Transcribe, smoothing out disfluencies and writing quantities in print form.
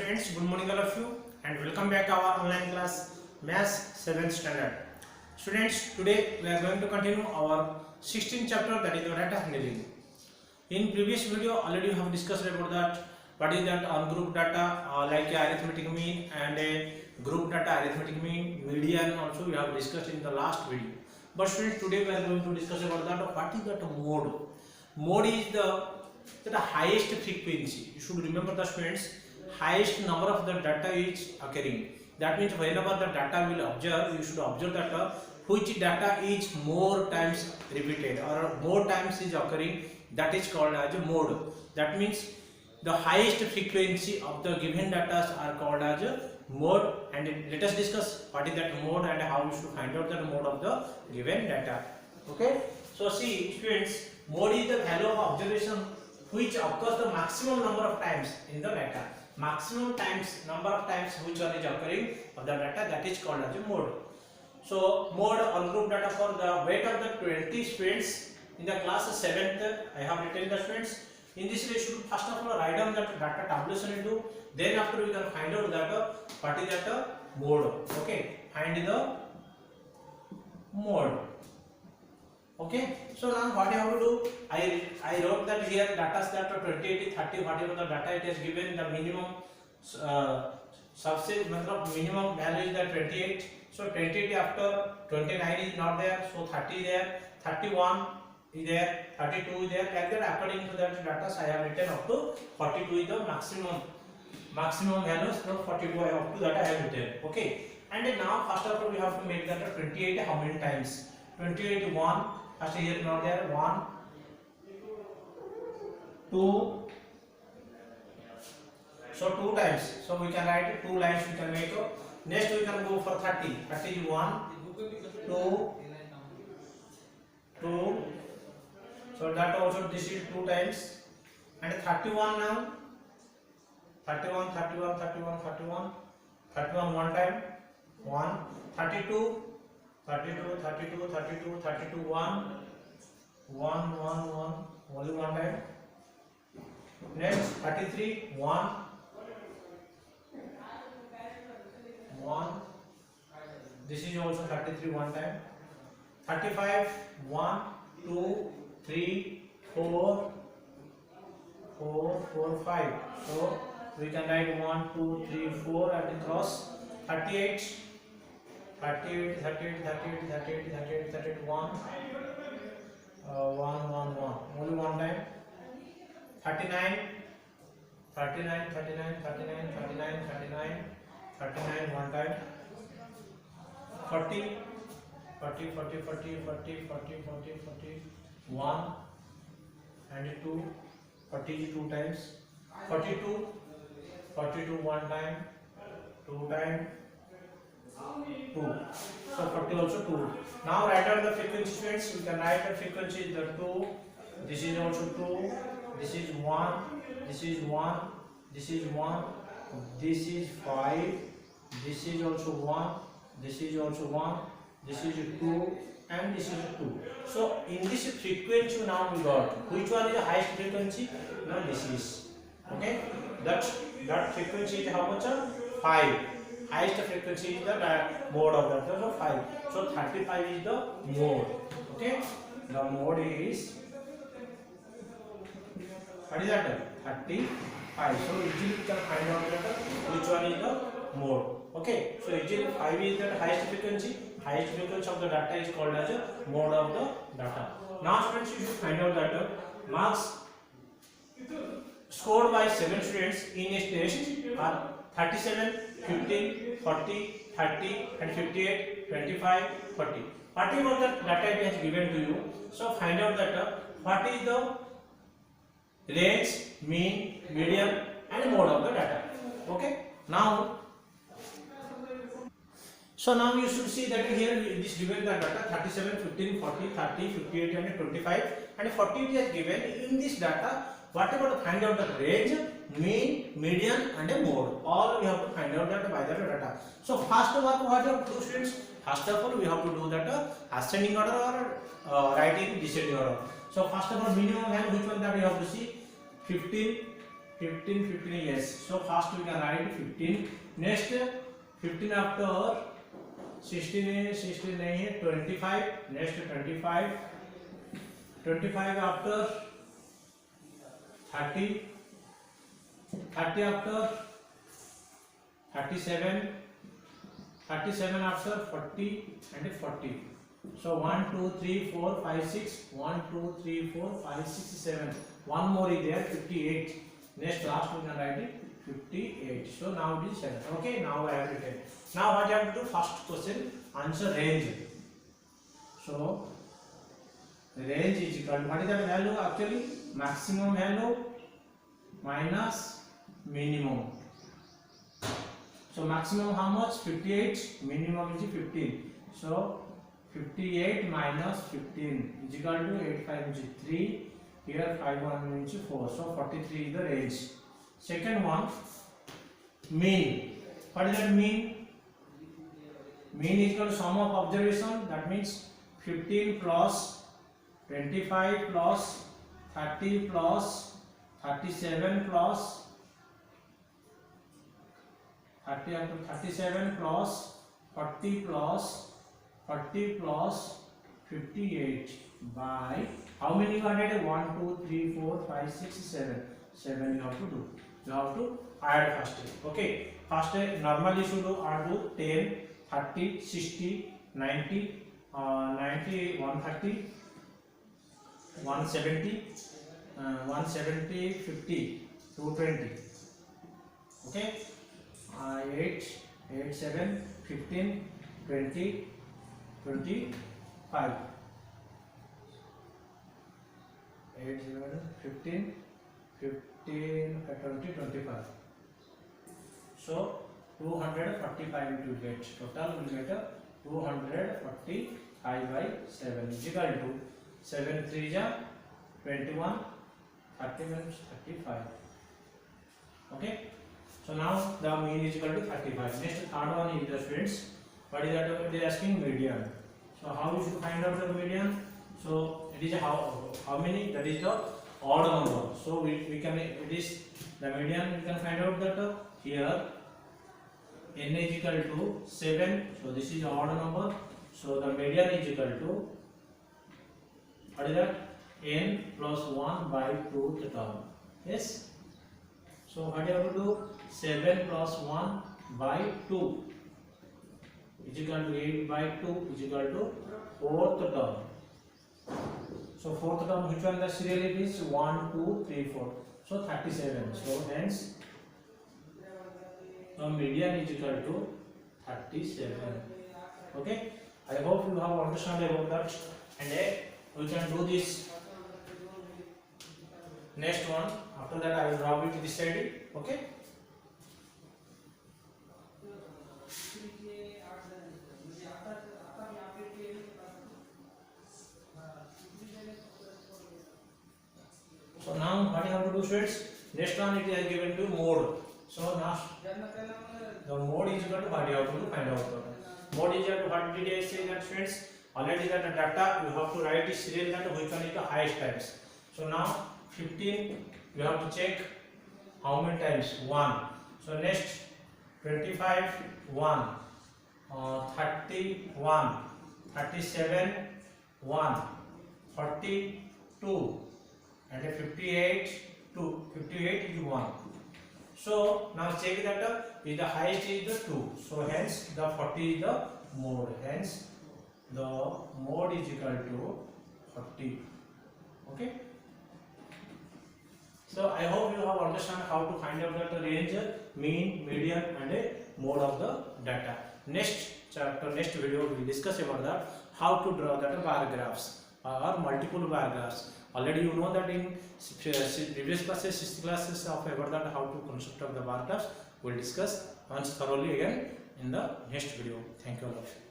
students, good morning all of you and welcome back to our online class Maths 7th standard. Students, today we are going to continue our 16th chapter, that is the data handling. In previous video already we have discussed about that what is that ungroup data like arithmetic mean and a group data arithmetic mean, median also we have discussed in the last video. But students, today we are going to discuss about that what is that mode. Mode is the highest frequency. You should remember the students, highest number of the data is occurring. That means whenever the data will observe, you should observe that which data is more times repeated or more times is occurring, that is called as a mode. That means the highest frequency of the given data are called as a mode, and let us discuss what is that mode and how we should find out the mode of the given data. Okay, so see students, mode is the value of observation which occurs the maximum number of times in the data. Maximum times, number of times which one is occurring of the data, that is called as a mode. So mode on group data for the weight of the 20 students in the class 7th I have written the students. In this way you should first of all write down that data tabulation into, then after we can find out that what is that mode. Okay, find the mode. Okay, so now what you have to do, I wrote that here data that 28, 30, whatever the data it is given, the minimum subset minimum value is the 28. So 28 after 29 is not there, so 30 there, 31 is there, 32 is there, like that according to that data I have written up to 42 is the maximum value, so 42 up to that I have written. Okay, and now first of all we have to make that 28 how many times. 28 1, first here not there, 1 2, so 2 times, so we can write 2 lines we can make. Next we can go for 30. 30 is 1 2 2, so that also this is 2 times. And 31 now, 31 31 31 31 31 one time 1, 32 32 32 32 32 1 1 1 1 only one time. Next 33 1 1, this is also 33 one time. 35 1 2 3 4 4 4 5, so we can write 1 2 3 4 and cross. 38 38 38 38 38 38 38 1 1 1 1 only one time. 39 39 39 39 39 39 39 one time. 40 40 40 40 40 40 40 40 1 and 2, 40 is 2 times. 42 42 one time, 2 time 2, so 40 also 2. Now write down the frequency students. We can write the frequency is the 2, this is also 2, this is 1, this is 1, this is 1, this is 5, this is also 1, this is also 1, this is 2 and this is 2. So in this frequency now we got which one is the highest frequency. Now this is, okay, that frequency is how much? 5. Highest frequency is the mode of that, so 5. So 35 is the mode. Okay, the mode is, what is that? 35. So easily we can find out that which one is the mode. Okay, so easily 5 is the highest frequency. Highest frequency of the data is called as a mode of the data. Now students, you should find out that marks scored by 7 students in a test are 37, 15, 40, 30 and 58, 25, 40. Whatever the data it has given to you, so find out that what is the range, mean, median and mode of the data. Okay, now so now you should see that here this given the data 37, 15, 40, 30, 58 and 25 and 40 is given. In this data, whatever to find out the range, mean, median and a mode, all we have to find out that by the data. So first what we have to do students, first of all we have to do that ascending order or writing descending order. So first of all minimum value which one that we have to see, 15, 15 yes. So first we can write 15. Next 15 after 16 नहीं है 25. Next 25 after 30 after 37 after 40 and 40. So 1 2 3 4 5 6 1 2 3 4 5 6 7. One more is there 58. Next last we can write it 58. So now it is 7. Okay, now I have written. Now what I have to do? First question, answer range. So range is equal to, what is that value? Actually maximum value minus minimum. So maximum how much? 58. Minimum is 15. So 58 minus 15 is equal to 8 5 is 3. Here 5 1 means 4. So 43 is the range. Second one, mean. What is that mean? Mean is equal to sum of observation. That means 15 plus 25 plus 30 plus 37 plus 30 up to 37 plus 40 plus 58 by how many you added? 1 2 3 4 5 6 7. 7 you have to do. You have to add first. Okay, first normally you should add to 10 30 60 90 90 130 170 170 50 220. Okay, 8 8 7 15 20 25 8 7 15 20 25. So 245 it will get. Total will get 245 by 7 is equal to 7 3 ja 21 30 minus 35. Okay, so now the mean is equal to 35. Next third one is the students, what is that? It is asking median. So how you should find out the median? So it is how many? That is the odd number. So we can, it is the median. We can find out that here n is equal to 7. So this is the odd number. So the median is equal to, what is that? N plus 1 by 2th term. Yes. So what you have to do? 7 plus 1 by 2 is equal to 8 by 2 is equal to 4th term. So 4th term, which one the serial it is? 1 2 3 4. So 37. So hence the median is equal to 37. Okay, I hope you have understood about that, and we can do this next one. After that I will drop it this side. Okay, so now what you have to do, students? Next one it is given to mode. So now the mode is equal to, what you have to find out. Mode is equal to, what did I say that, students? Already that data you have to write is serial that which one is the highest times. So now 15 you have to check how many times? 1. So next 25 1, 30 1, 37 1, 40 2, and 58 2. 58 is 1. So now check that is the highest is the 2. So hence the 40 is the mode. Hence the mode is equal to 40. Okay. So I hope you have understand how to find out the range, mean, median, and a mode of the data. Next chapter, next video, we will discuss about that how to draw that bar graphs or multiple bar graphs. Already you know that in previous classes, 6th classes of about that how to construct of the bar graphs. We will discuss once thoroughly again in the next video. Thank you all of you.